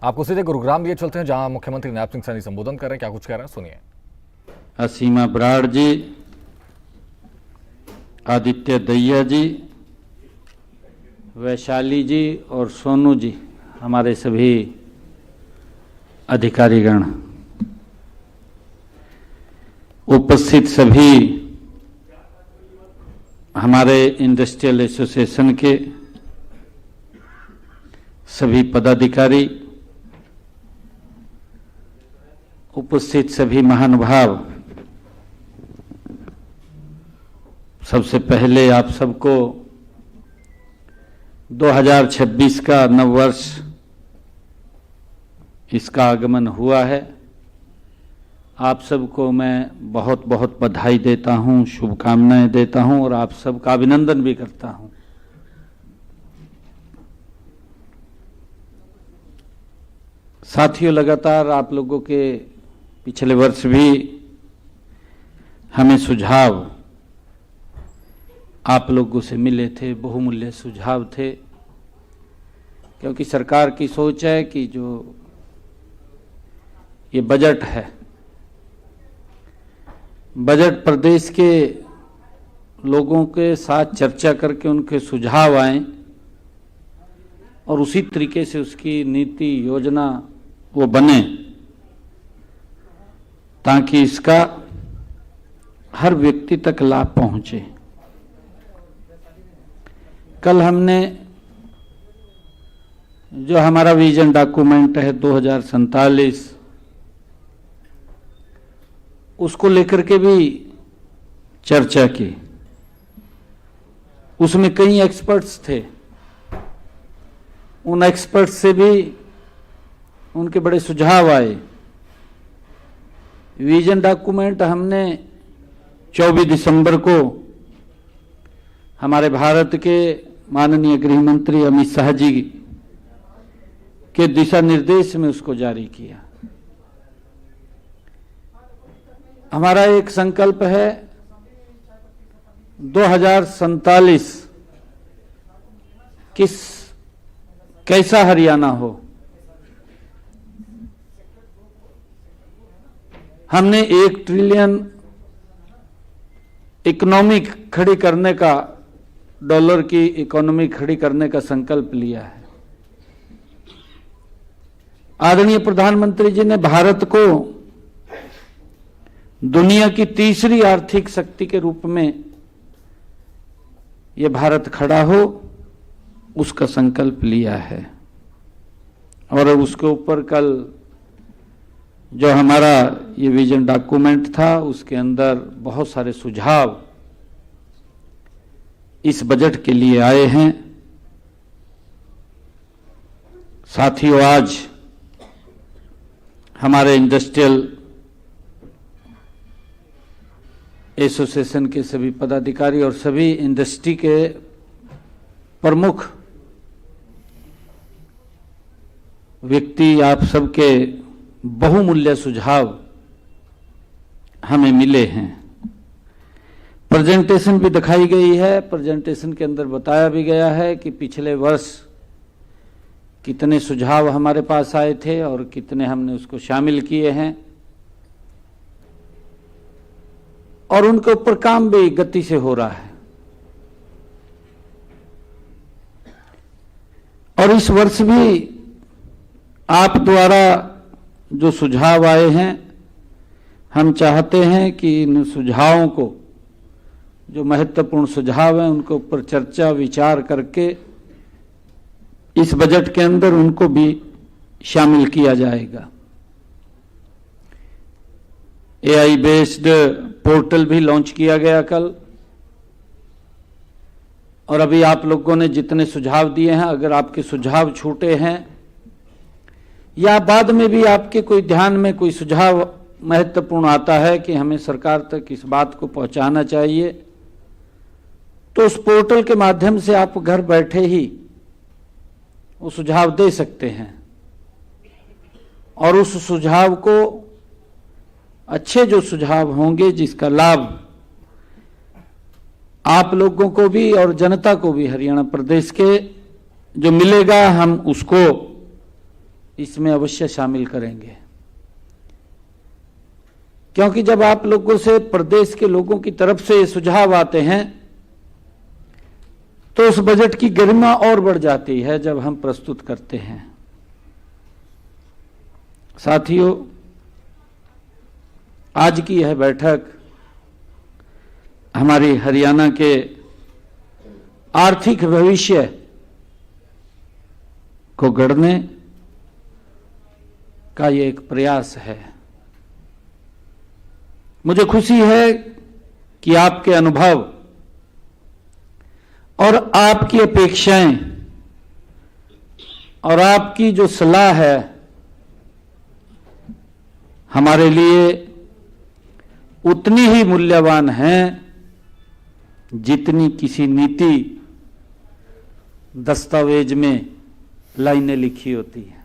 आपको सीधे गुरुग्राम लिए चलते हैं, जहां मुख्यमंत्री नायब सिंह सैनी संबोधन कर रहे हैं। क्या कुछ कह रहे हैं, सुनिए। असीमा बराड़ जी, आदित्य दहिया जी, वैशाली जी और सोनू जी, हमारे सभी अधिकारीगण, उपस्थित सभी हमारे इंडस्ट्रियल एसोसिएशन के सभी पदाधिकारी, उपस्थित सभी महानुभाव, सबसे पहले आप सबको 2026 का नववर्ष इसका आगमन हुआ है। आप सबको मैं बहुत बहुत बधाई देता हूं, शुभकामनाएं देता हूं और आप सबका अभिनंदन भी करता हूं। साथियों, लगातार आप लोगों के पिछले वर्ष भी हमें सुझाव आप लोगों से मिले थे, बहुमूल्य सुझाव थे, क्योंकि सरकार की सोच है कि जो ये बजट है, बजट प्रदेश के लोगों के साथ चर्चा करके उनके सुझाव आए और उसी तरीके से उसकी नीति योजना वो बने, ताकि इसका हर व्यक्ति तक लाभ पहुंचे। कल हमने जो हमारा विजन डॉक्यूमेंट है 2047, उसको लेकर के भी चर्चा की। उसमें कई एक्सपर्ट्स थे, उन एक्सपर्ट्स से भी उनके बड़े सुझाव आए। विजन डॉक्यूमेंट हमने 24 दिसंबर को हमारे भारत के माननीय गृह मंत्री अमित शाह जी के दिशा निर्देश में उसको जारी किया। हमारा एक संकल्प है 2047 कैसा हरियाणा हो। हमने 1 ट्रिलियन इकोनॉमी खड़ी करने का, डॉलर की इकोनॉमी खड़ी करने का संकल्प लिया है। आदरणीय प्रधानमंत्री जी ने भारत को दुनिया की तीसरी आर्थिक शक्ति के रूप में यह भारत खड़ा हो, उसका संकल्प लिया है। और उसके ऊपर कल जो हमारा ये विजन डॉक्यूमेंट था, उसके अंदर बहुत सारे सुझाव इस बजट के लिए आए हैं। साथियों, आज हमारे इंडस्ट्रियल एसोसिएशन के सभी पदाधिकारी और सभी इंडस्ट्री के प्रमुख व्यक्ति, आप सबके बहुमूल्य सुझाव हमें मिले हैं। प्रेजेंटेशन भी दिखाई गई है। प्रेजेंटेशन के अंदर बताया भी गया है कि पिछले वर्ष कितने सुझाव हमारे पास आए थे और कितने हमने उसको शामिल किए हैं, और उनके ऊपर काम भी गति से हो रहा है। और इस वर्ष भी आप द्वारा जो सुझाव आए हैं, हम चाहते हैं कि इन सुझावों को, जो महत्वपूर्ण सुझाव हैं, उनके ऊपर चर्चा विचार करके इस बजट के अंदर उनको भी शामिल किया जाएगा। एआई बेस्ड पोर्टल भी लॉन्च किया गया कल, और अभी आप लोगों ने जितने सुझाव दिए हैं, अगर आपके सुझाव छूटे हैं या बाद में भी आपके कोई ध्यान में कोई सुझाव महत्वपूर्ण आता है कि हमें सरकार तक इस बात को पहुंचाना चाहिए, तो उस पोर्टल के माध्यम से आप घर बैठे ही वो सुझाव दे सकते हैं। और उस सुझाव को, अच्छे जो सुझाव होंगे जिसका लाभ आप लोगों को भी और जनता को भी हरियाणा प्रदेश के जो मिलेगा, हम उसको इसमें अवश्य शामिल करेंगे, क्योंकि जब आप लोगों से, प्रदेश के लोगों की तरफ से ये सुझाव आते हैं तो उस बजट की गरिमा और बढ़ जाती है जब हम प्रस्तुत करते हैं। साथियों, आज की यह बैठक हमारी हरियाणा के आर्थिक भविष्य को गढ़ने का ये एक प्रयास है। मुझे खुशी है कि आपके अनुभव और आपकी अपेक्षाएं और आपकी जो सलाह है हमारे लिए उतनी ही मूल्यवान है जितनी किसी नीति दस्तावेज में लाइनें लिखी होती हैं,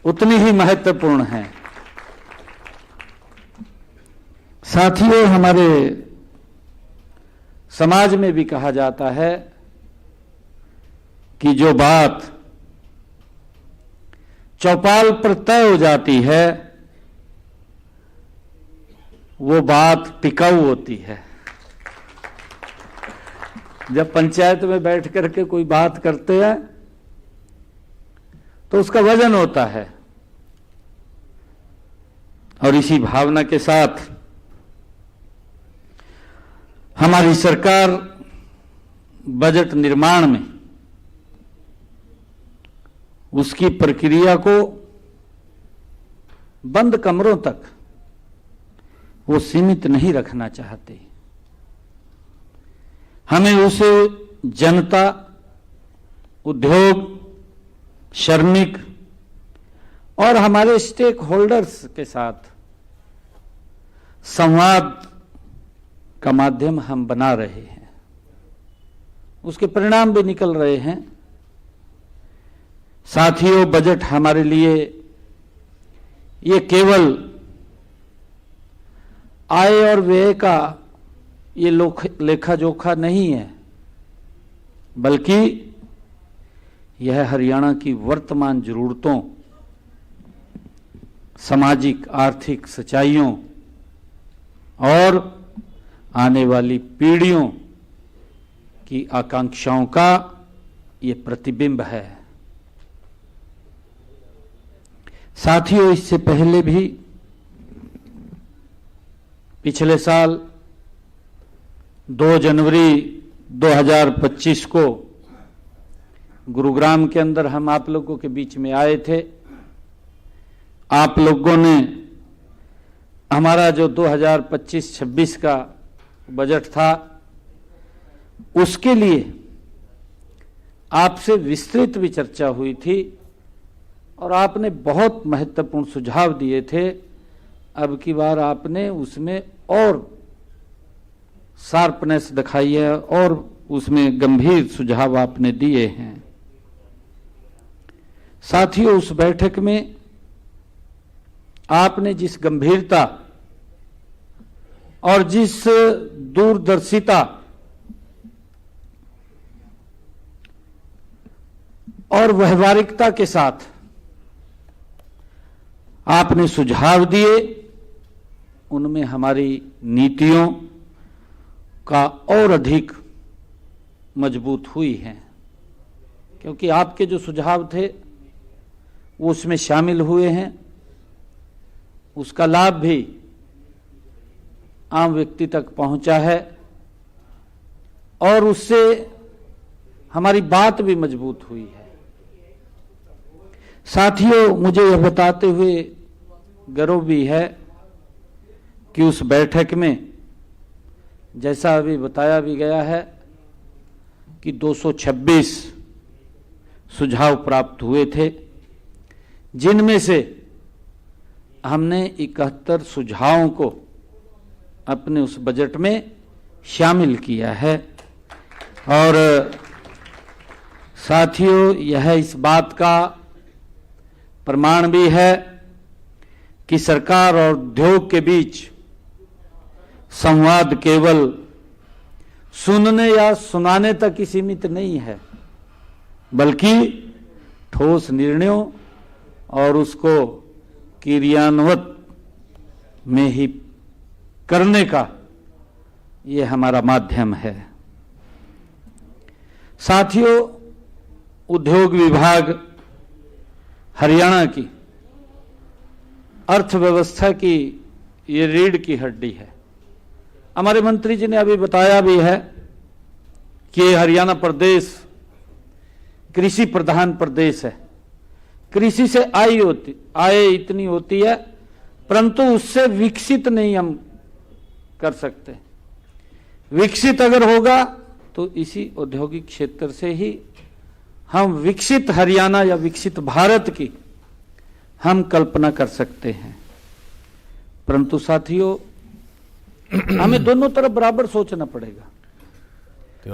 उतनी ही महत्वपूर्ण है। साथियों, हमारे समाज में भी कहा जाता है कि जो बात चौपाल पर तय हो जाती है वो बात टिकाऊ होती है। जब पंचायत में बैठ करके कोई बात करते हैं तो उसका वजन होता है, और इसी भावना के साथ हमारी सरकार बजट निर्माण में उसकी प्रक्रिया को बंद कमरों तक वो सीमित नहीं रखना चाहते। हमें उसे जनता, उद्योग, श्रमिक और हमारे स्टेक होल्डर्स के साथ संवाद का माध्यम हम बना रहे हैं। उसके परिणाम भी निकल रहे हैं। साथियों, बजट हमारे लिए ये केवल आय और व्यय का ये लेखा जोखा नहीं है, बल्कि यह हरियाणा की वर्तमान जरूरतों, सामाजिक आर्थिक सच्चाइयों और आने वाली पीढ़ियों की आकांक्षाओं का ये प्रतिबिंब है। साथियों, इससे पहले भी पिछले साल 2 जनवरी 2025 को गुरुग्राम के अंदर हम आप लोगों के बीच में आए थे। आप लोगों ने हमारा जो 2025-26 का बजट था उसके लिए आपसे विस्तृत भी चर्चा हुई थी और आपने बहुत महत्वपूर्ण सुझाव दिए थे। अब की बार आपने उसमें और शार्पनेस दिखाई है और उसमें गंभीर सुझाव आपने दिए हैं। साथियों, उस बैठक में आपने जिस गंभीरता और जिस दूरदर्शिता और व्यवहारिकता के साथ आपने सुझाव दिए, उनमें हमारी नीतियों का और अधिक मजबूत हुई हैं, क्योंकि आपके जो सुझाव थे वो उसमें शामिल हुए हैं। उसका लाभ भी आम व्यक्ति तक पहुंचा है और उससे हमारी बात भी मजबूत हुई है। साथियों, मुझे यह बताते हुए गर्व भी है कि उस बैठक में, जैसा अभी बताया भी गया है, कि 226 सुझाव प्राप्त हुए थे, जिनमें से हमने 71 सुझावों को अपने उस बजट में शामिल किया है। और साथियों, यह इस बात का प्रमाण भी है कि सरकार और उद्योग के बीच संवाद केवल सुनने या सुनाने तक ही सीमित नहीं है, बल्कि ठोस निर्णयों और उसको क्रियान्वित में ही करने का ये हमारा माध्यम है। साथियों, उद्योग विभाग हरियाणा की अर्थव्यवस्था की ये रीढ़ की हड्डी है। हमारे मंत्री जी ने अभी बताया भी है कि हरियाणा प्रदेश कृषि प्रधान प्रदेश है। कृषि से आय इतनी होती है, परंतु उससे विकसित नहीं हम कर सकते। विकसित अगर होगा तो इसी औद्योगिक क्षेत्र से ही हम विकसित हरियाणा या विकसित भारत की हम कल्पना कर सकते हैं। परंतु साथियों, हमें दोनों तरफ बराबर सोचना पड़ेगा।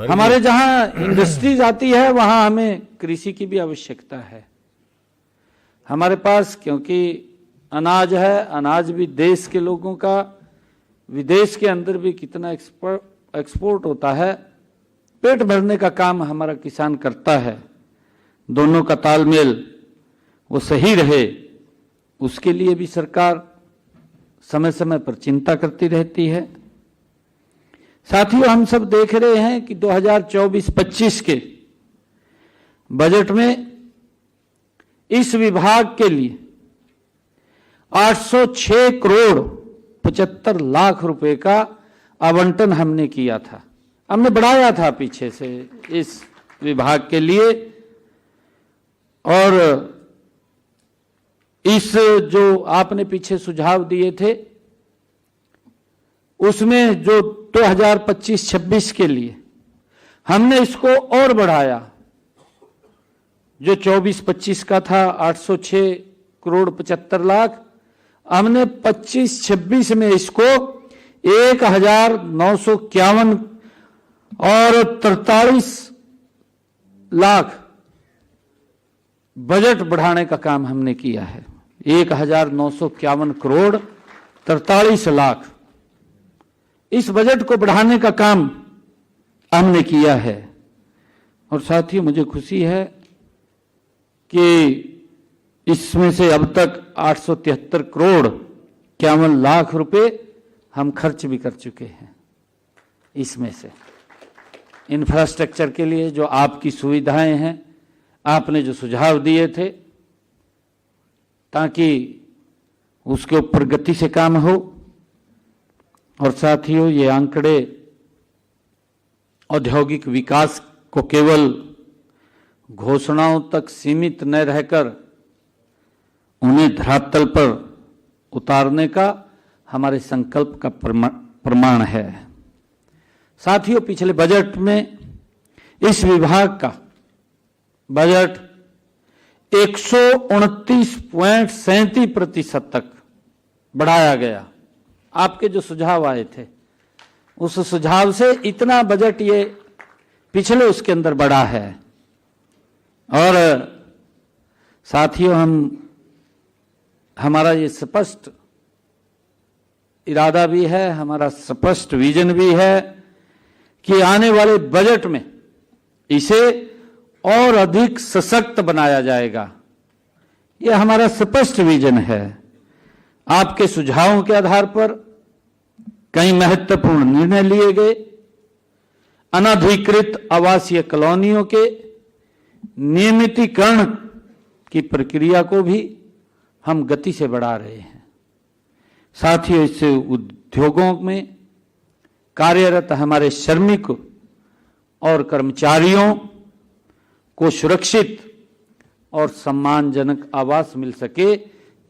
हमारे जहां इंडस्ट्रीज आती है वहां हमें कृषि की भी आवश्यकता है। हमारे पास क्योंकि अनाज है, अनाज भी देश के लोगों का विदेश के अंदर भी कितना एक्सपोर्ट होता है, पेट भरने का काम हमारा किसान करता है। दोनों का तालमेल वो सही रहे, उसके लिए भी सरकार समय समय पर चिंता करती रहती है। साथियों, हम सब देख रहे हैं कि 2024-25 के बजट में इस विभाग के लिए 806 करोड़ 75 लाख रुपए का आवंटन हमने किया था। हमने बढ़ाया था पीछे से इस विभाग के लिए, और इस जो आपने पीछे सुझाव दिए थे उसमें जो 2025-26 के लिए हमने इसको और बढ़ाया। जो 24-25 का था 806 करोड़ 75 लाख, हमने 25-26 में इसको 1951 और 43 लाख बजट बढ़ाने का काम हमने किया है। 1951 करोड़ 43 लाख इस बजट को बढ़ाने का काम हमने किया है। और साथियों, मुझे खुशी है कि इसमें से अब तक 873 करोड़ 51 लाख रुपए हम खर्च भी कर चुके हैं। इसमें से इंफ्रास्ट्रक्चर के लिए जो आपकी सुविधाएं हैं, आपने जो सुझाव दिए थे ताकि उसके ऊपर गति से काम हो। और साथियों, ये आंकड़े औद्योगिक विकास को केवल घोषणाओं तक सीमित न रहकर उन्हें धरातल पर उतारने का हमारे संकल्प का प्रमाण है। साथियों, पिछले बजट में इस विभाग का बजट 129.37% तक बढ़ाया गया। आपके जो सुझाव आए थे उस सुझाव से इतना बजट ये पिछले उसके अंदर बढ़ा है। और साथियों, हमारा ये स्पष्ट इरादा भी है, हमारा स्पष्ट विजन भी है कि आने वाले बजट में इसे और अधिक सशक्त बनाया जाएगा। यह हमारा स्पष्ट विजन है। आपके सुझावों के आधार पर कई महत्वपूर्ण निर्णय लिए गए। अनधिकृत आवासीय कॉलोनियों के नियमितीकरण की प्रक्रिया को भी हम गति से बढ़ा रहे हैं। साथियों, इससे उद्योगों में कार्यरत हमारे श्रमिक और कर्मचारियों को सुरक्षित और सम्मानजनक आवास मिल सके,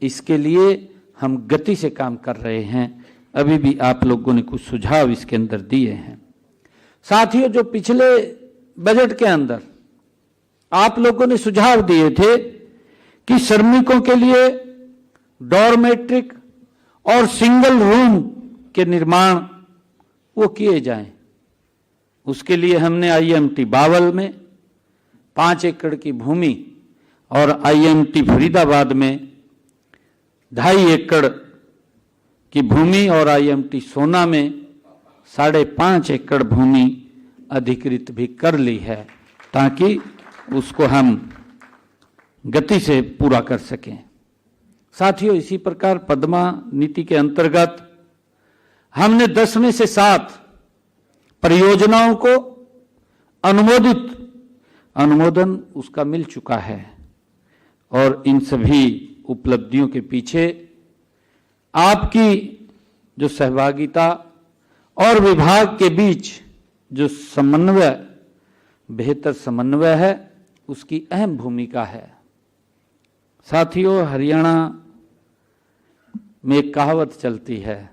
इसके लिए हम गति से काम कर रहे हैं। अभी भी आप लोगों ने कुछ सुझाव इसके अंदर दिए हैं। साथियों, जो पिछले बजट के अंदर आप लोगों ने सुझाव दिए थे कि श्रमिकों के लिए डॉर्मेट्रिक और सिंगल रूम के निर्माण वो किए जाएं, उसके लिए हमने आईएमटी बावल में 5 एकड़ की भूमि और आईएमटी फरीदाबाद में 2.5 एकड़ की भूमि और आईएमटी सोना में 5.5 एकड़ भूमि अधिकृत भी कर ली है, ताकि उसको हम गति से पूरा कर सकें। साथियों, इसी प्रकार पद्मा नीति के अंतर्गत हमने 10 में से 7 परियोजनाओं को अनुमोदन उसका मिल चुका है और इन सभी उपलब्धियों के पीछे आपकी जो सहभागिता और विभाग के बीच जो समन्वय, बेहतर समन्वय है, उसकी अहम भूमिका है। साथियों, हरियाणा में एक कहावत चलती है,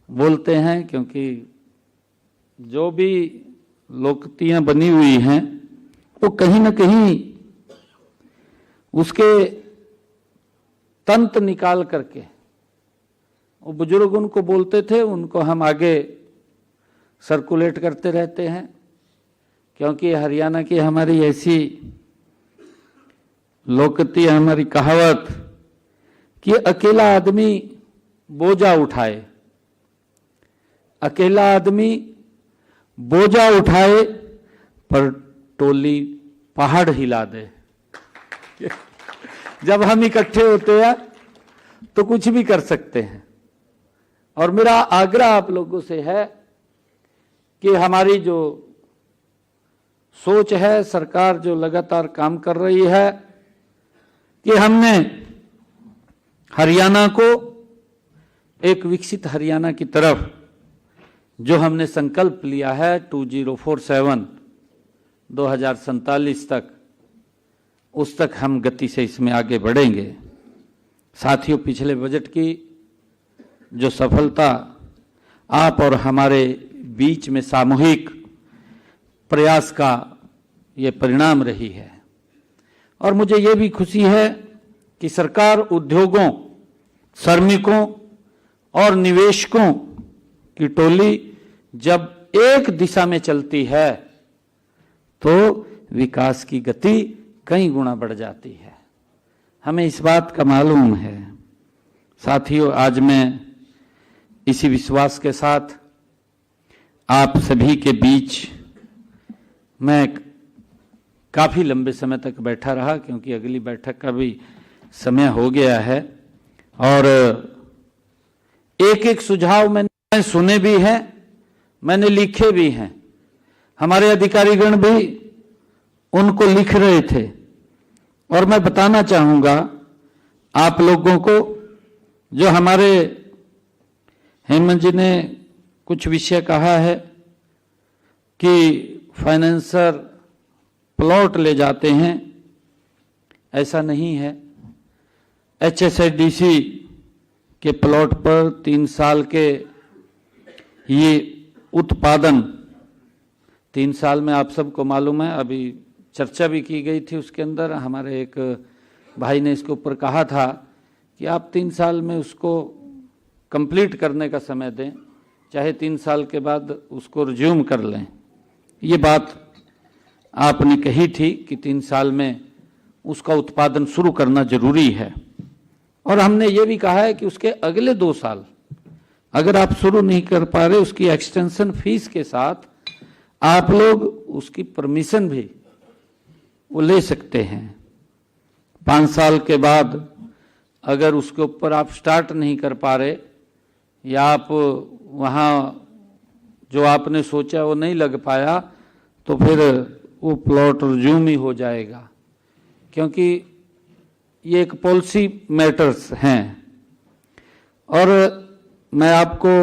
बोलते हैं, क्योंकि जो भी लोकोक्तियां बनी हुई हैं वो कहीं ना कहीं उसके तंत निकाल करके वो बुजुर्ग उनको बोलते थे, उनको हम आगे सर्कुलेट करते रहते हैं, क्योंकि हरियाणा की हमारी ऐसी लोकोक्ति, हमारी कहावत कि अकेला आदमी बोझा उठाए, अकेला आदमी बोझा उठाए पर टोली पहाड़ हिला दे। जब हम इकट्ठे होते हैं तो कुछ भी कर सकते हैं। और मेरा आग्रह आप लोगों से है कि हमारी जो सोच है, सरकार जो लगातार काम कर रही है कि हमने हरियाणा को एक विकसित हरियाणा की तरफ जो हमने संकल्प लिया है 2047 2047 तक, उस तक हम गति से इसमें आगे बढ़ेंगे। साथियों, पिछले बजट की जो सफलता आप और हमारे बीच में सामूहिक प्रयास का ये परिणाम रही है और मुझे ये भी खुशी है कि सरकार उद्योगों, श्रमिकों और निवेशकों की टोली जब एक दिशा में चलती है तो विकास की गति कई गुना बढ़ जाती है। हमें इस बात का मालूम है। साथियों, आज मैं इसी विश्वास के साथ आप सभी के बीच मैं काफी लंबे समय तक बैठा रहा, क्योंकि अगली बैठक का भी समय हो गया है और एक एक सुझाव मैंने सुने भी हैं, मैंने लिखे भी हैं। हमारे अधिकारीगण भी उनको लिख रहे थे और मैं बताना चाहूंगा आप लोगों को, जो हमारे हेमंत जी ने कुछ विषय कहा है कि फाइनेंसर प्लॉट ले जाते हैं, ऐसा नहीं है। HSIDC के प्लॉट पर 3 साल के ये उत्पादन, 3 साल में आप सबको मालूम है, अभी चर्चा भी की गई थी उसके अंदर, हमारे एक भाई ने इसके ऊपर कहा था कि आप 3 साल में उसको कंप्लीट करने का समय दें, चाहे 3 साल के बाद उसको रिज्यूम कर लें। ये बात आपने कही थी कि 3 साल में उसका उत्पादन शुरू करना जरूरी है और हमने ये भी कहा है कि उसके अगले 2 साल अगर आप शुरू नहीं कर पा रहे, उसकी एक्सटेंशन फीस के साथ आप लोग उसकी परमिशन भी वो ले सकते हैं। 5 साल के बाद अगर उसके ऊपर आप स्टार्ट नहीं कर पा रहे या आप वहाँ जो आपने सोचा वो नहीं लग पाया, तो फिर वो प्लॉट रिज्यूम ही हो जाएगा, क्योंकि ये एक पॉलिसी मैटर्स हैं। और मैं आपको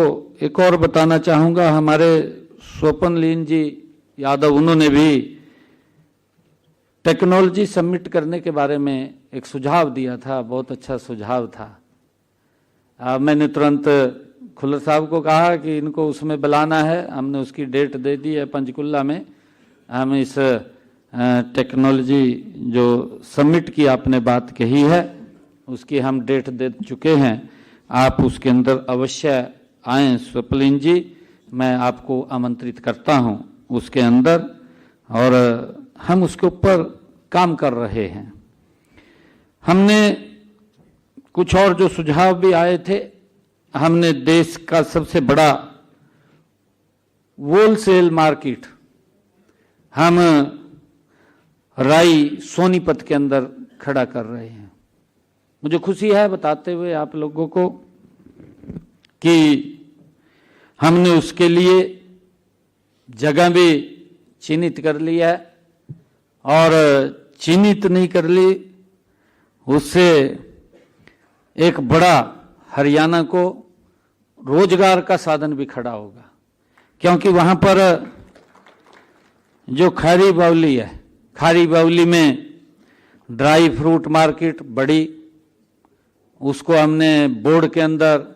एक और बताना चाहूँगा, हमारे स्वपन जी यादव, उन्होंने भी टेक्नोलॉजी सबमिट करने के बारे में एक सुझाव दिया था, बहुत अच्छा सुझाव था। मैंने तुरंत खुल्लर साहब को कहा कि इनको उसमें बुलाना है, हमने उसकी डेट दे दी है पंचकुला में। हम इस टेक्नोलॉजी जो सबमिट की आपने बात कही है उसकी हम डेट दे चुके हैं, आप उसके अंदर अवश्य आएँ स्वप्निल जी, मैं आपको आमंत्रित करता हूं उसके अंदर, और हम उसके ऊपर काम कर रहे हैं। हमने कुछ और जो सुझाव भी आए थे, हमने देश का सबसे बड़ा होलसेल मार्केट हम राई सोनीपत के अंदर खड़ा कर रहे हैं। मुझे खुशी है बताते हुए आप लोगों को कि हमने उसके लिए जगह भी चिन्हित कर ली है, और चिन्हित नहीं कर ली उससे एक बड़ा हरियाणा को रोजगार का साधन भी खड़ा होगा, क्योंकि वहां पर जो खारी बावली है, खारी बावली में ड्राई फ्रूट मार्केट बड़ी, उसको हमने बोर्ड के अंदर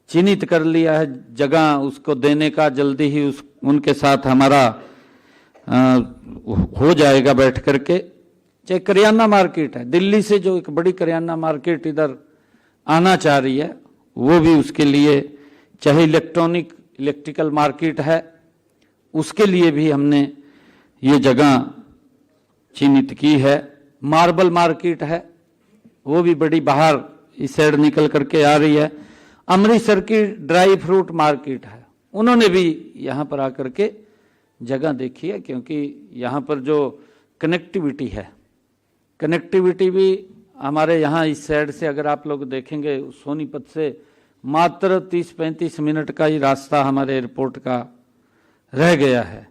चिन्हित कर लिया है, जगह उसको देने का जल्दी ही उनके साथ हमारा हो जाएगा बैठ करके। चाहे करियाना मार्केट है, दिल्ली से जो एक बड़ी करियाना मार्केट इधर आना चाह रही है, वो भी उसके लिए, चाहे इलेक्ट्रिकल मार्केट है, उसके लिए भी हमने ये जगह चिन्हित की है। मार्बल मार्केट है, वो भी बड़ी बाहर इस साइड निकल करके आ रही है। अमृतसर की ड्राई फ्रूट मार्केट है, उन्होंने भी यहाँ पर आकर के जगह देखी है, क्योंकि यहाँ पर जो कनेक्टिविटी है, कनेक्टिविटी भी हमारे यहाँ इस साइड से अगर आप लोग देखेंगे सोनीपत से मात्र 30-35 मिनट का ही रास्ता हमारे एयरपोर्ट का रह गया है।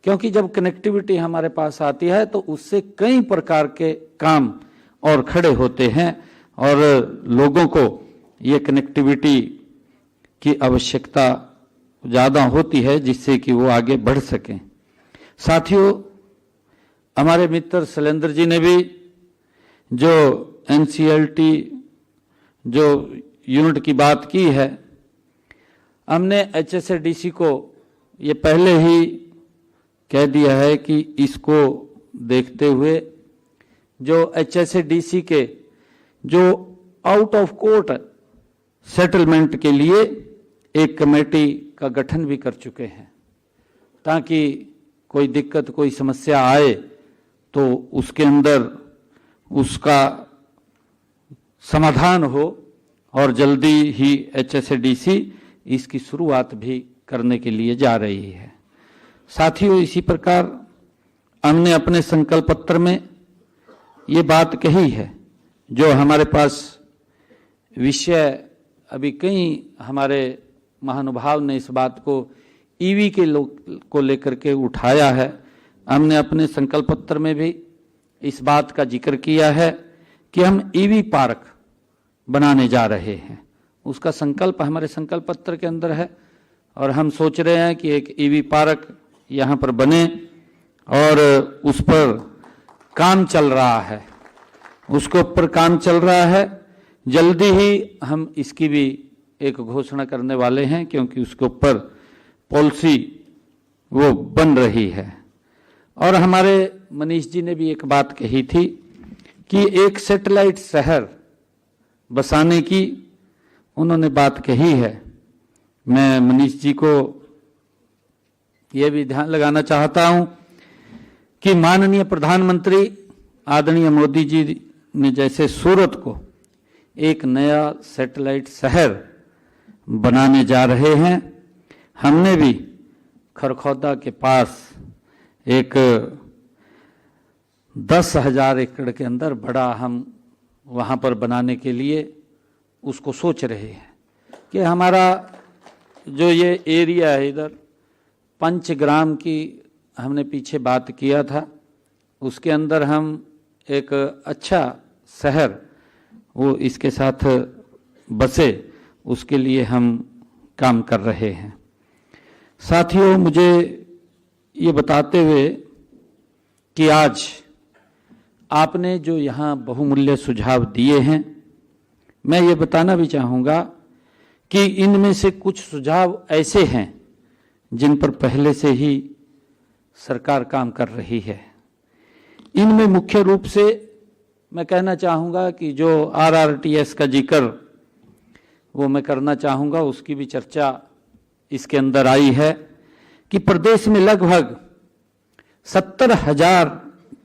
क्योंकि जब कनेक्टिविटी हमारे पास आती है तो उससे कई प्रकार के काम और खड़े होते हैं, और लोगों को ये कनेक्टिविटी की आवश्यकता ज़्यादा होती है जिससे कि वो आगे बढ़ सकें। साथियों, हमारे मित्र शैलेंद्र जी ने भी जो NCLT जो यूनिट की बात की है, हमने HSADC को ये पहले ही कह दिया है कि इसको देखते हुए जो HSADC के जो आउट ऑफ कोर्ट सेटलमेंट के लिए एक कमेटी का गठन भी कर चुके हैं, ताकि कोई दिक्कत कोई समस्या आए तो उसके अंदर उसका समाधान हो, और जल्दी ही HSADC इसकी शुरुआत भी करने के लिए जा रही है। साथियों, इसी प्रकार हमने अपने संकल्प पत्र में ये बात कही है, जो हमारे पास विषय अभी कई हमारे महानुभाव ने इस बात को EV के को लेकर के उठाया है। हमने अपने संकल्प पत्र में भी इस बात का जिक्र किया है कि हम EV पार्क बनाने जा रहे हैं। उसका संकल्प हमारे संकल्प पत्र के अंदर है, और हम सोच रहे हैं कि एक EV पार्क यहाँ पर बने, और उस पर काम चल रहा है, उसके ऊपर काम चल रहा है। जल्दी ही हम इसकी भी एक घोषणा करने वाले हैं, क्योंकि उसके ऊपर पॉलिसी वो बन रही है। और हमारे मनीष जी ने भी एक बात कही थी कि एक सैटेलाइट शहर बसाने की उन्होंने बात कही है। मैं मनीष जी को यह भी ध्यान लगाना चाहता हूं कि माननीय प्रधानमंत्री आदरणीय मोदी जी ने जैसे सूरत को एक नया सैटेलाइट शहर बनाने जा रहे हैं, हमने भी खरखौदा के पास एक 10,000 एकड़ के अंदर बड़ा हम वहाँ पर बनाने के लिए उसको सोच रहे हैं कि हमारा जो ये एरिया है इधर पंचग्राम की हमने पीछे बात किया था, उसके अंदर हम एक अच्छा शहर वो इसके साथ बसे, उसके लिए हम काम कर रहे हैं। साथियों, मुझे ये बताते हुए कि आज आपने जो यहाँ बहुमूल्य सुझाव दिए हैं, मैं ये बताना भी चाहूँगा कि इनमें से कुछ सुझाव ऐसे हैं जिन पर पहले से ही सरकार काम कर रही है। इनमें मुख्य रूप से मैं कहना चाहूँगा कि जो RRTS का जिक्र वो मैं करना चाहूँगा, उसकी भी चर्चा इसके अंदर आई है कि प्रदेश में लगभग 70,000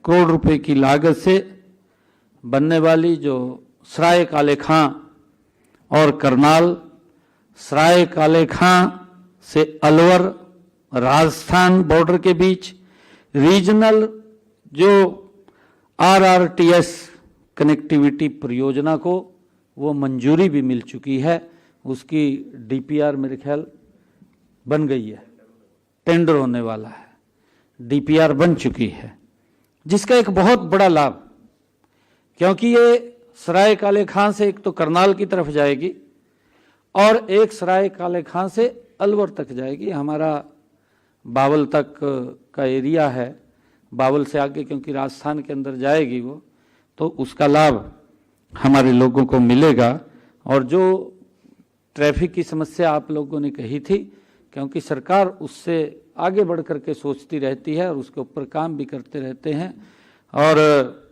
करोड़ रुपए की लागत से बनने वाली जो सराय काले खां और करनाल, सराय काले खां से अलवर राजस्थान बॉर्डर के बीच रीजनल जो RRTS कनेक्टिविटी परियोजना को वो मंजूरी भी मिल चुकी है। उसकी DPR मेरे ख्याल बन गई है, टेंडर होने वाला है, DPR बन चुकी है, जिसका एक बहुत बड़ा लाभ, क्योंकि ये सराय काले खां से एक तो करनाल की तरफ जाएगी और एक सराय काले खां से अलवर तक जाएगी। हमारा बावल तक का एरिया है, बावल से आगे क्योंकि राजस्थान के अंदर जाएगी वो, तो उसका लाभ हमारे लोगों को मिलेगा। और जो ट्रैफिक की समस्या आप लोगों ने कही थी, क्योंकि सरकार उससे आगे बढ़ करके सोचती रहती है और उसके ऊपर काम भी करते रहते हैं, और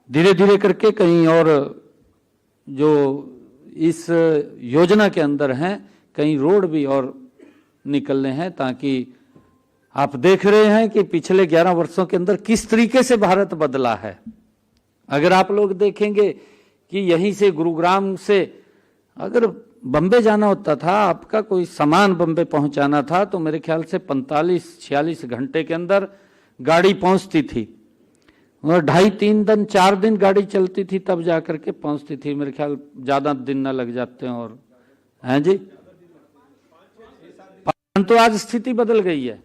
धीरे धीरे करके कहीं और जो इस योजना के अंदर हैं कहीं रोड भी और निकलने हैं, ताकि आप देख रहे हैं कि पिछले 11 वर्षों के अंदर किस तरीके से भारत बदला है। अगर आप लोग देखेंगे कि यहीं से गुरुग्राम से अगर बम्बे जाना होता था, आपका कोई सामान बम्बे पहुंचाना था, तो मेरे ख्याल से 45-46 घंटे के अंदर गाड़ी पहुंचती थी, और 2.5-3 दिन 4 दिन गाड़ी चलती थी तब जाकर के पहुंचती थी। मेरे ख्याल ज्यादा दिन ना लग जाते हैं। और हैं जी, तो आज स्थिति बदल गई है।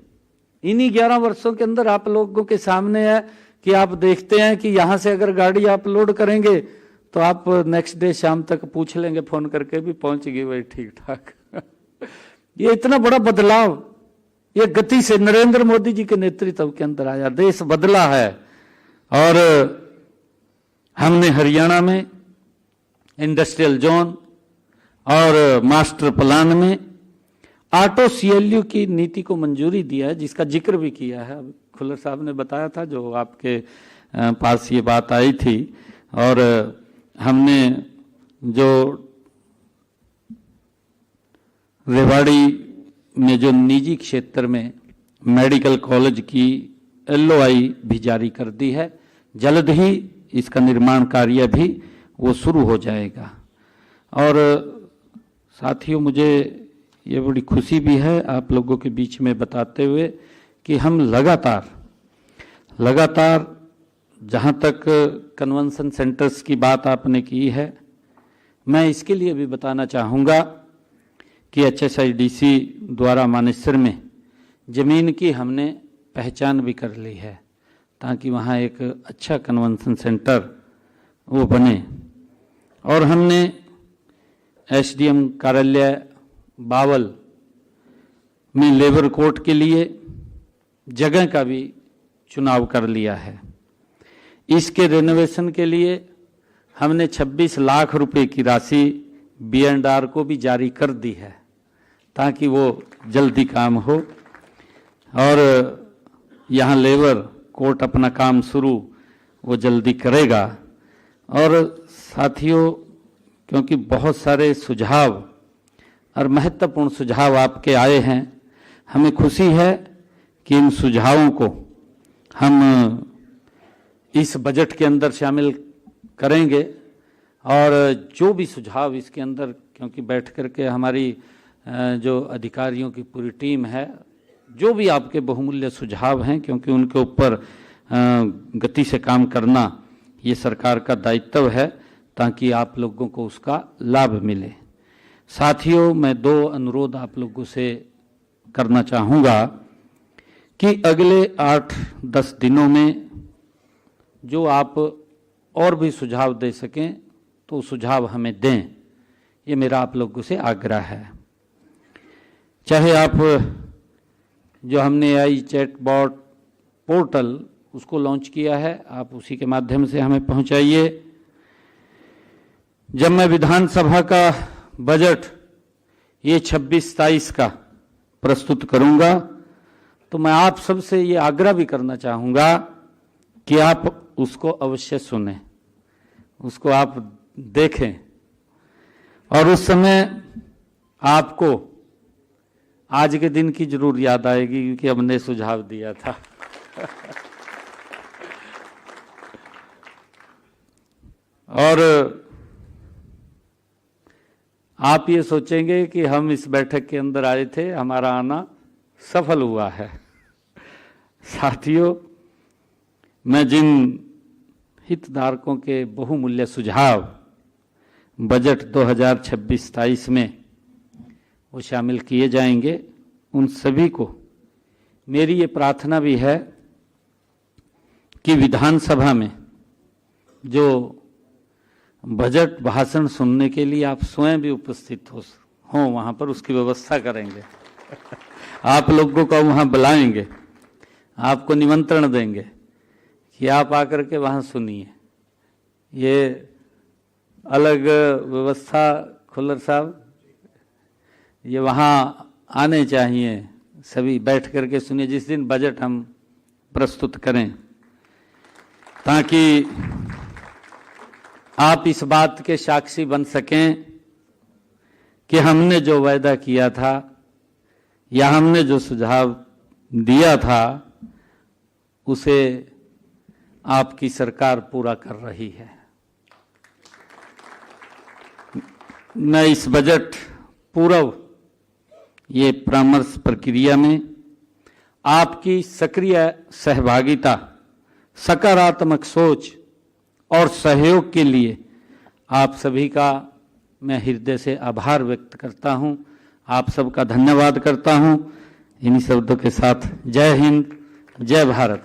इन्हीं 11 वर्षों के अंदर आप लोगों के सामने है कि आप देखते हैं कि यहां से अगर गाड़ी आप लोड करेंगे तो आप नेक्स्ट डे शाम तक पूछ लेंगे फोन करके भी पहुंच गई भाई ठीक ठाक। ये इतना बड़ा बदलाव ये गति से नरेंद्र मोदी जी के नेतृत्व के अंदर आया, देश बदला है। और हमने हरियाणा में इंडस्ट्रियल जोन और मास्टर प्लान में ऑटो CLU की नीति को मंजूरी दिया है, जिसका जिक्र भी किया है। अब खुल्लर साहब ने बताया था जो आपके पास ये बात आई थी। और हमने जो रेवाड़ी में जो निजी क्षेत्र में मेडिकल कॉलेज की LOI भी जारी कर दी है, जल्द ही इसका निर्माण कार्य भी वो शुरू हो जाएगा। और साथियों, मुझे ये बड़ी खुशी भी है आप लोगों के बीच में बताते हुए कि हम लगातार जहाँ तक कन्वेंशन सेंटर्स की बात आपने की है, मैं इसके लिए भी बताना चाहूँगा कि HSIDC द्वारा मानेसर में ज़मीन की हमने पहचान भी कर ली है, ताकि वहाँ एक अच्छा कन्वेंशन सेंटर वो बने। और हमने SDM कार्यालय बावल में लेबर कोर्ट के लिए जगह का भी चुनाव कर लिया है। इसके रेनोवेशन के लिए हमने 26 लाख रुपए की राशि B&R को भी जारी कर दी है, ताकि वो जल्दी काम हो। और यहाँ लेबर कोर्ट अपना काम शुरू वो जल्दी करेगा। और साथियों, क्योंकि बहुत सारे सुझाव और महत्वपूर्ण सुझाव आपके आए हैं, हमें खुशी है कि इन सुझावों को हम इस बजट के अंदर शामिल करेंगे। और जो भी सुझाव इसके अंदर, क्योंकि बैठ करके हमारी जो अधिकारियों की पूरी टीम है, जो भी आपके बहुमूल्य सुझाव हैं, क्योंकि उनके ऊपर गति से काम करना ये सरकार का दायित्व है, ताकि आप लोगों को उसका लाभ मिले। साथियों, मैं 2 अनुरोध आप लोगों से करना चाहूँगा कि अगले 8-10 दिनों में जो आप और भी सुझाव दे सकें तो सुझाव हमें दें, ये मेरा आप लोगों से आग्रह है। चाहे आप जो हमने AI चैटबॉट पोर्टल उसको लॉन्च किया है, आप उसी के माध्यम से हमें पहुंचाइए। जब मैं विधानसभा का बजट ये 26-27 का प्रस्तुत करूंगा, तो मैं आप सबसे ये आग्रह भी करना चाहूँगा कि आप उसको अवश्य सुनें, उसको आप देखें, और उस समय आपको आज के दिन की जरूर याद आएगी, क्योंकि हमने सुझाव दिया था। और आप ये सोचेंगे कि हम इस बैठक के अंदर आए थे, हमारा आना सफल हुआ है। साथियों, मैं जिन हितधारकों के बहुमूल्य सुझाव बजट 2026-27 में वो शामिल किए जाएंगे। उन सभी को मेरी ये प्रार्थना भी है कि विधानसभा में जो बजट भाषण सुनने के लिए आप स्वयं भी उपस्थित हों वहाँ पर, उसकी व्यवस्था करेंगे। आप लोगों को वहाँ बुलाएंगे, आपको निमंत्रण देंगे कि आप आकर के वहाँ सुनिए। ये अलग व्यवस्था खुल्लर साहब, ये वहाँ आने चाहिए, सभी बैठ करके सुनिए जिस दिन बजट हम प्रस्तुत करें, ताकि आप इस बात के साक्षी बन सकें कि हमने जो वायदा किया था या हमने जो सुझाव दिया था उसे आपकी सरकार पूरा कर रही है। मैं इस बजट पूर्व ये परामर्श प्रक्रिया में आपकी सक्रिय सहभागिता, सकारात्मक सोच और सहयोग के लिए आप सभी का मैं हृदय से आभार व्यक्त करता हूं। आप सबका धन्यवाद करता हूं। इन्हीं शब्दों के साथ जय हिंद, जय भारत।